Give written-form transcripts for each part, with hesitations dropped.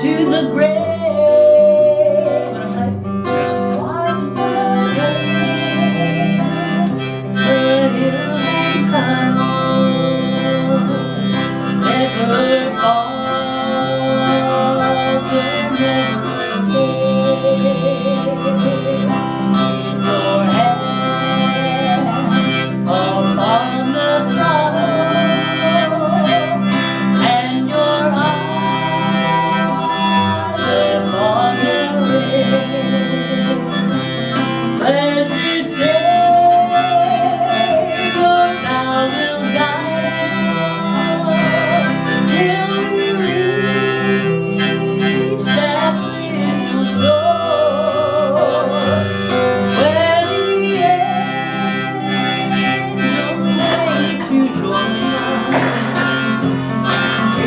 to the grave. Watch the rain, let it come, never falls and never fades. Your hand upon the throne, and your eyes upon the rim. Blessed Savior, thou wilt guide till we reach that crystal shore, where the angels wait to join us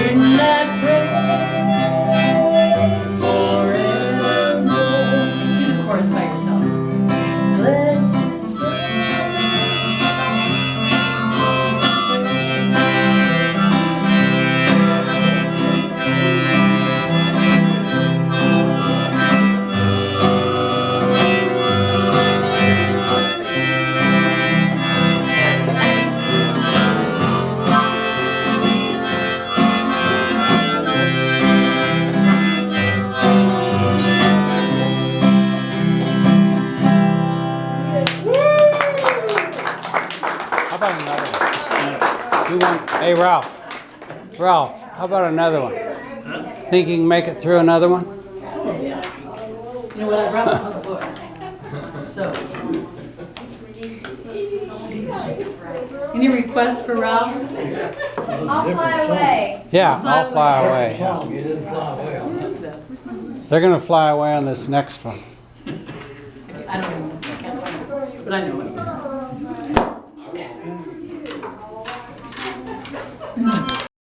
in that praise forevermore. Do the chorus by yourself. Blessed How about another one? You want, hey Ralph, how about another one? Think you can make it through another one? You know what, I brought my book. So. Any requests for Ralph? I'll fly away. Yeah, I'll fly away. Song, you didn't fly away on that. Who's that? They're gonna fly away on this next one. I don't know. I can't find it, but I know it.